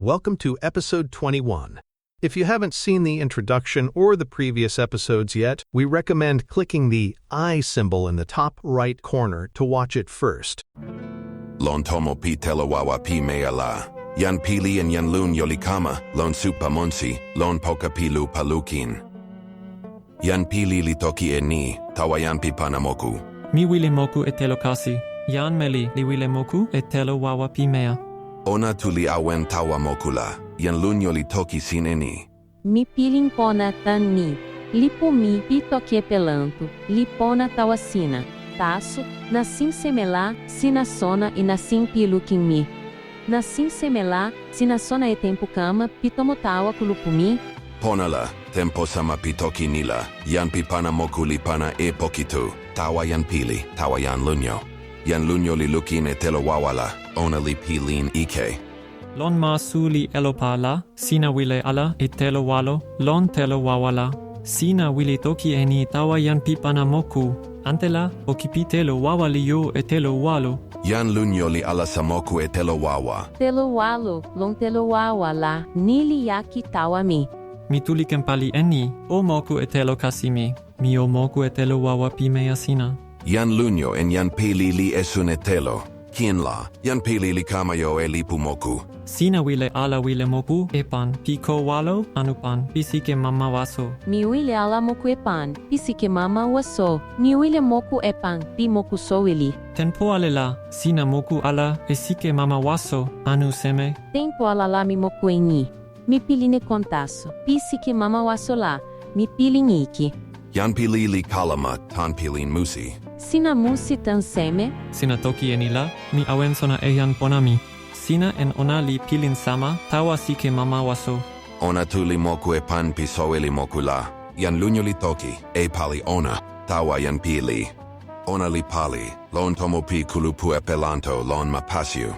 Welcome to episode 21. If you haven't seen the introduction or the previous episodes yet, we recommend clicking the I symbol in the top right corner to watch it first. Lon tomo pi telewawa pi mea la. Yan pili and yan lun yolikama, lon supa monsi, lon poka pilu palukin. Yan pili li toki e ni, tawayan pi panamoku. Mi wile moku e telo kasi. Yan meli li wile moku e telo wawa pi mea. Ona tuli awen tawa mokula, yan lun yoli toki sin eni. Mi pilin pona tan ni. Lipo mi pi toki Esperanto, lipona tawasina. Taço, nasin semela, sina sona e nasin pilukin mi. Nasin semela, sina sona e tempo kama, pitomotawa kulupumi. Ponala, tempo sama pitoki nila, yan pipana moku li pana e pokitu, tawa yan pili, tawa yan lunyo. Yan lunyo li lukin e telo wawala, ona li pilin ike. Lon ma su li elopala, sina wile ala e telo walo, lon telo wawala. Sina wile toki e ni tawa yan pipana moku. Antela, okipi telo wawa li yo e telo walo. Yan lunyo li ala samoku e telo wawa. Telo walo, lon telo wawa la, nili yaki tawa mi. Mi tuli kempali eni, o moku e telo kasimi. Mi o moku e telo wawa pi mea sina. Yan lunyo en yan pili li esun e telo. Kien la, yan pili li kamayo e lipu moku. Sina wile ala wile moku e pan, piko walo, anupan, pisike mama waso. Mi wile ala moku e pan, pisike mama waso. Mi wile moku e pan, pi moku so wili. Tempo alela, sina moku ala e sike mama waso, anu seme. Tempo ala la mi moku e ni. Mi piline kontaso, pisike mama waso la, mi pilin iki. Yan pili li kalama, tan pilin musi. Sina musi tan seme, Sina toki enila, mi awen sona e yan ponami. Sina en ona li pilin sama, tawa sike mama waso. Ona tuli moku e pan pisoe li moku la. Yan lunyo li toki, e pali ona, tawa yan pili. Ona li pali, lon tomo pi kulupu Esperanto lon mapasiu.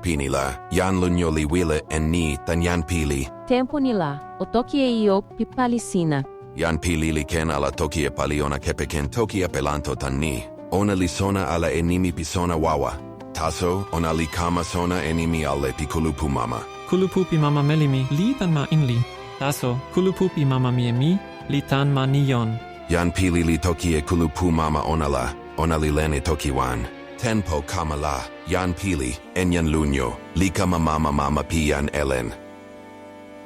Pinila, yan lunyo li wile en ni tan yan pili. tempo ni la, o toki e io pi palisina. Yan pili li ken ala toki e pali ona kepeken toki Esperanto tan ni. Ona li sona ala enimi pi sona wawa. Taso, ona li kama sona enimi ale pi kulupu mama. Kulupupi mama melimi, li tan ma inli. Taso, kulupupi mama mi e mi, li tan ma niyon. Yan pili li toki e kulupu mama ona la, ona li lene toki wan. Tenpo kama la, yan pili, en yan lunyo, li kama mama pi yan elen.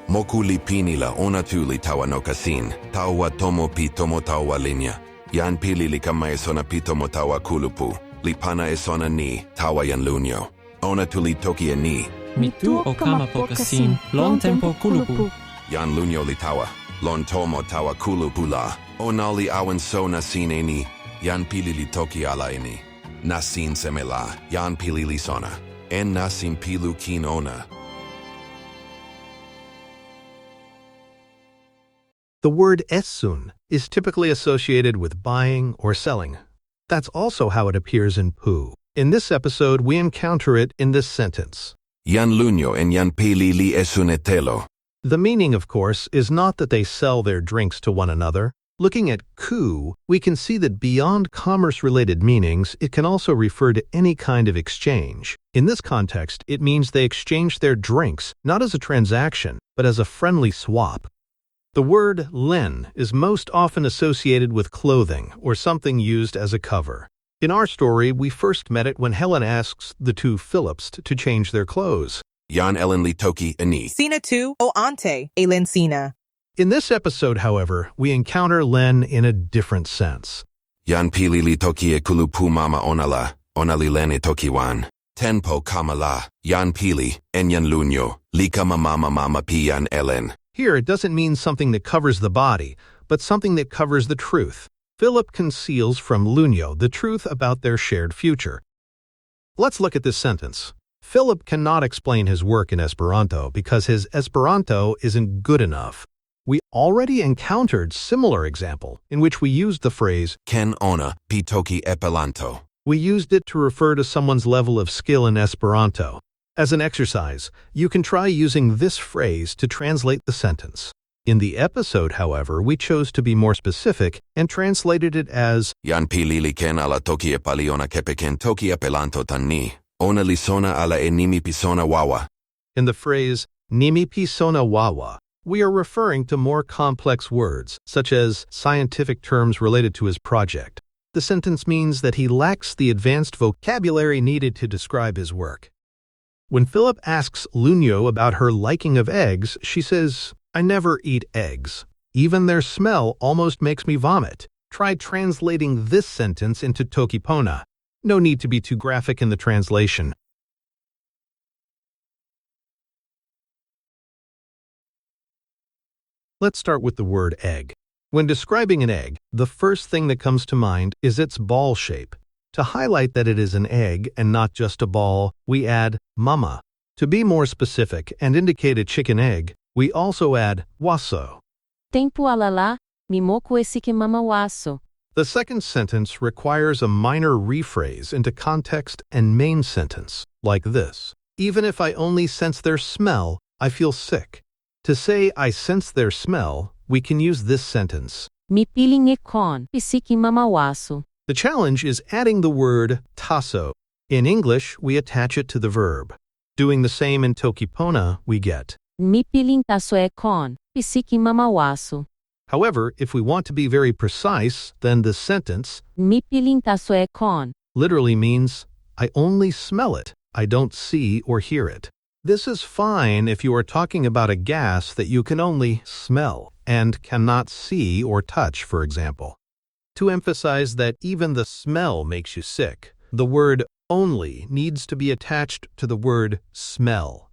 Moku li pinila ona tuli tawa no kasin, tawa tomo pi tomo tawa linya. Yan pili li kama e sona pi tomo tawa kulupu, li pana e sona ni, tawa yan lunyo. Ona tuli toki e ni. Mi tu o kama pokasin, lon tempo kulupu. Yan lunyo li tawa, lon tomo tawa kulupu la. Ona li awen sona sin e ni, yan pili li toki ala e ni. Nasin semela, yan pili li sona. En nasin pilu kin ona. The word esun is typically associated with buying or selling. That's also how it appears in poo. In this episode, we encounter it in this sentence. Yan lunyo en yan pili li esun e telo. The meaning, of course, is not that they sell their drinks to one another. Looking at ku, we can see that beyond commerce-related meanings, it can also refer to any kind of exchange. In this context, it means they exchange their drinks, not as a transaction, but as a friendly swap. The word len is most often associated with clothing or something used as a cover. In our story, we first met it when Helen asks the two Phillips to change their clothes. Yan elen li toki e ni. Sina tu o ante, elen sina. In this episode, however, we encounter len in a different sense. Yan pili li toki e kulupu mama ona la, ona li len e toki wan. Tenpo kama la, yan pili, en yan lunyo, li kama mama pi yan elen. Here, it doesn't mean something that covers the body, but something that covers the truth. Philip conceals from Lunyo the truth about their shared future. Let's look at this sentence. Philip cannot explain his work in Esperanto because his Esperanto isn't good enough. We already encountered similar example in which we used the phrase Ken ona pi toki Esperanto. We used it to refer to someone's level of skill in Esperanto. As an exercise, you can try using this phrase to translate the sentence. In the episode, however, we chose to be more specific and translated it as Yan pili li ken ala toki e pali ona kepeken toki Esperanto tan ni. Ona li sona ala enimi pi sona wawa. In the phrase, Nimipi sona wawa. We are referring to more complex words, such as scientific terms related to his project. The sentence means that he lacks the advanced vocabulary needed to describe his work. When Philip asks Lunyo about her liking of eggs, she says, "I never eat eggs. Even their smell almost makes me vomit." Try translating this sentence into Tokipona. No need to be too graphic in the translation. Let's start with the word egg. When describing an egg, the first thing that comes to mind is its ball shape. To highlight that it is an egg and not just a ball, we add mama. To be more specific and indicate a chicken egg, we also add waso. Tempo alala, mimoku esike mama waso. The second sentence requires a minor rephrase into context and main sentence, like this. Even if I only sense their smell, I feel sick. To say I sense their smell, we can use this sentence. Mi piling ekon, pisiki mama waso. The challenge is adding the word taso. In English, we attach it to the verb. Doing the same in Tokipona, we get. Mi piling taso ekon, pisiki mama waso. However, if we want to be very precise, then the sentence, Mi piling taso ekon, literally means, I only smell it. I don't see or hear it. This is fine if you are talking about a gas that you can only smell and cannot see or touch, for example. To emphasize that even the smell makes you sick, the word only needs to be attached to the word smell.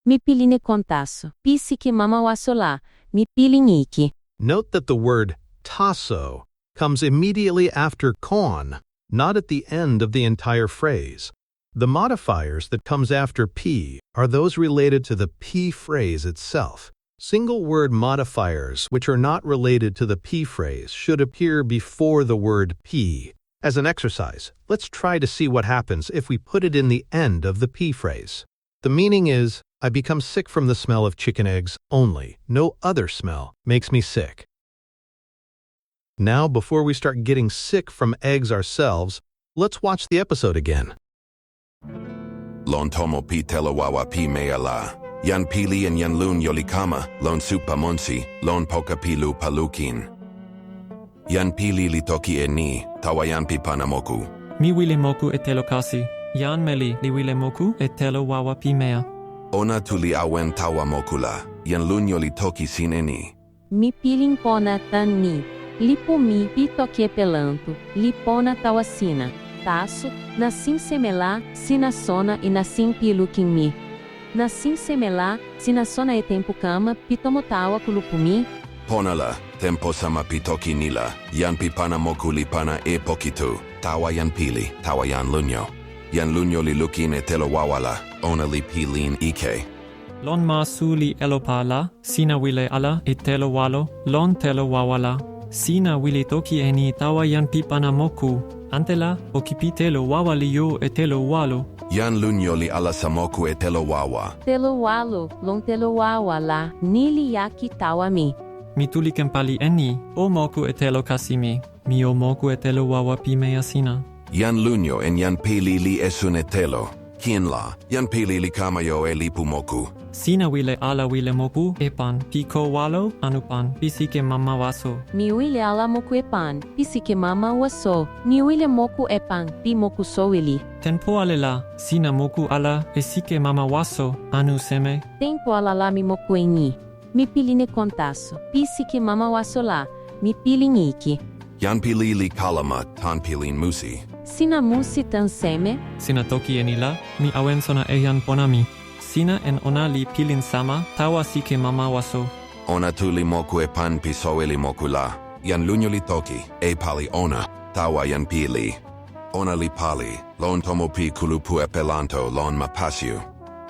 mi piling ekon taso, pisiki mama waso la, mi piling iki. Note that the word taso comes immediately after kon, not at the end of the entire phrase. The modifiers that comes after P are those related to the P phrase itself. Single word modifiers which are not related to the P phrase should appear before the word P. As an exercise, let's try to see what happens if we put it in the end of the P phrase. The meaning is, I become sick from the smell of chicken eggs only. No other smell makes me sick. Now, before we start getting sick from eggs ourselves, let's watch the episode again. Lon tomo pi telowawa pi meala. Yan pili and yan lun yolikama, lon supa monsi, lon poka pilu palukin. Yan pili litoki e ni, tawayan pi panamoku. Mi wile moku e telo kasi. Yan meli li wile moku e telo wawa pi mea. Ona tuli awen tawa mokula, yan lun yolitoki sin eni. Mi piling pona tan ni, lipo mi pitokie pelanto, lipona tawasina, taço, nasin semelá, sina sona e nasin pilukin mi. Nasin semelá, sina sona e tempo kama, pitomotawa kulupumi. Ponala, tempo sama pitoki nila, yan pipana mokuli pana e pokitu, tawa yan pili, tawa yan lunyo. Yan lunyo li lukin e telo wawala, ona li pilin ike. Lon ma su li elopala, sina wile ala e telo walo, lon telo wawala. Sina wile toki e ni tawa yan pipana moku. Antela, o kipi telo wawa li yo e telo walo. Yan lunyo li ala samoku e telo wawa. Telo walo, long telo wawa la, nili yaki tawa mi. Mi tuli kempali eni, o moku e telo kasimi. Mi o moku e telo wawa pi mea sina. Yan lunyo en yan pili li esun e telo. Kien la, yan pili li kamayo e lipu moku. Sina wile ala wile moku, epan, piko walo, anupan, pisike mama waso. Mi wile ala moku epan, pisike mama waso. Mi wile moku epan, pi moku so wili. Tempo alela, sina moku ala, esike mama waso, anu seme. Tempo alala mi moku eni. Mi piline kontaso, pisike mama waso la, mi pilin iki. Yan pili li kalama, tan pilin musi. Sina musi tan seme. Sina toki enila, mi awen sona eyan ponami. Sina en ona li pilin sama, tawa sike mama waso. Ona tuli moku e pan piso li moku la. Yan lunyo li toki, e pali ona, tawa yan pili. Ona li pali, lon tomo pi kulupu Esperanto lon mapasiu.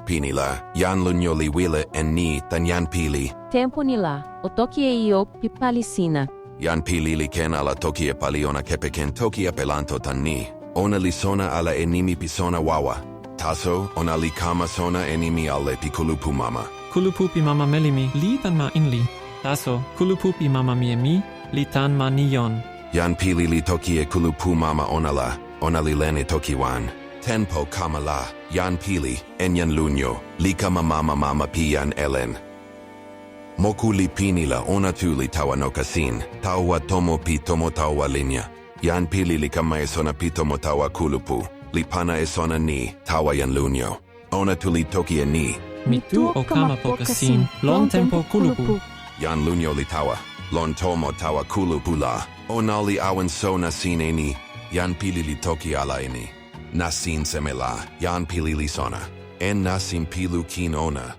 Pinila, yan lunyo li wile en ni tan yan pili. Tempo nila, o toki e io pi palisina. Yan pili li ken ala toki e pali ona kepeken toki Esperanto tan ni. Ona li sona ala enimi pi sona wawa. Taso, ona li kama sona enimi ale pi kulupu mama. Kulupu pi mama melimi, li tan ma inli. Taso, kulupu pi mama mi e mi, li tan ma niyon. Yan pili li toki e kulupu mama ona la, ona li lene toki wan. Tenpo kamala, yan pili, enyan lunyo, lika mama piyan elen. Moku li pinila ona tuli tawa no kasin, tawa tomo pi tomo tawa linya. Yan pili li kama esona pi tomo tawa kulupu, li pana esona ni, tawa yan lunyo. Ona tuli toki ni. Mitu o kama po kasin, lon tempo kulupu. Yan lunyo li tawa, lon tomo tawa kulupu la. Ona li awan sona sine ni, yan pili li toki ala ini. Nasin semela, yan pili li sona. En nasin pilu kin ona.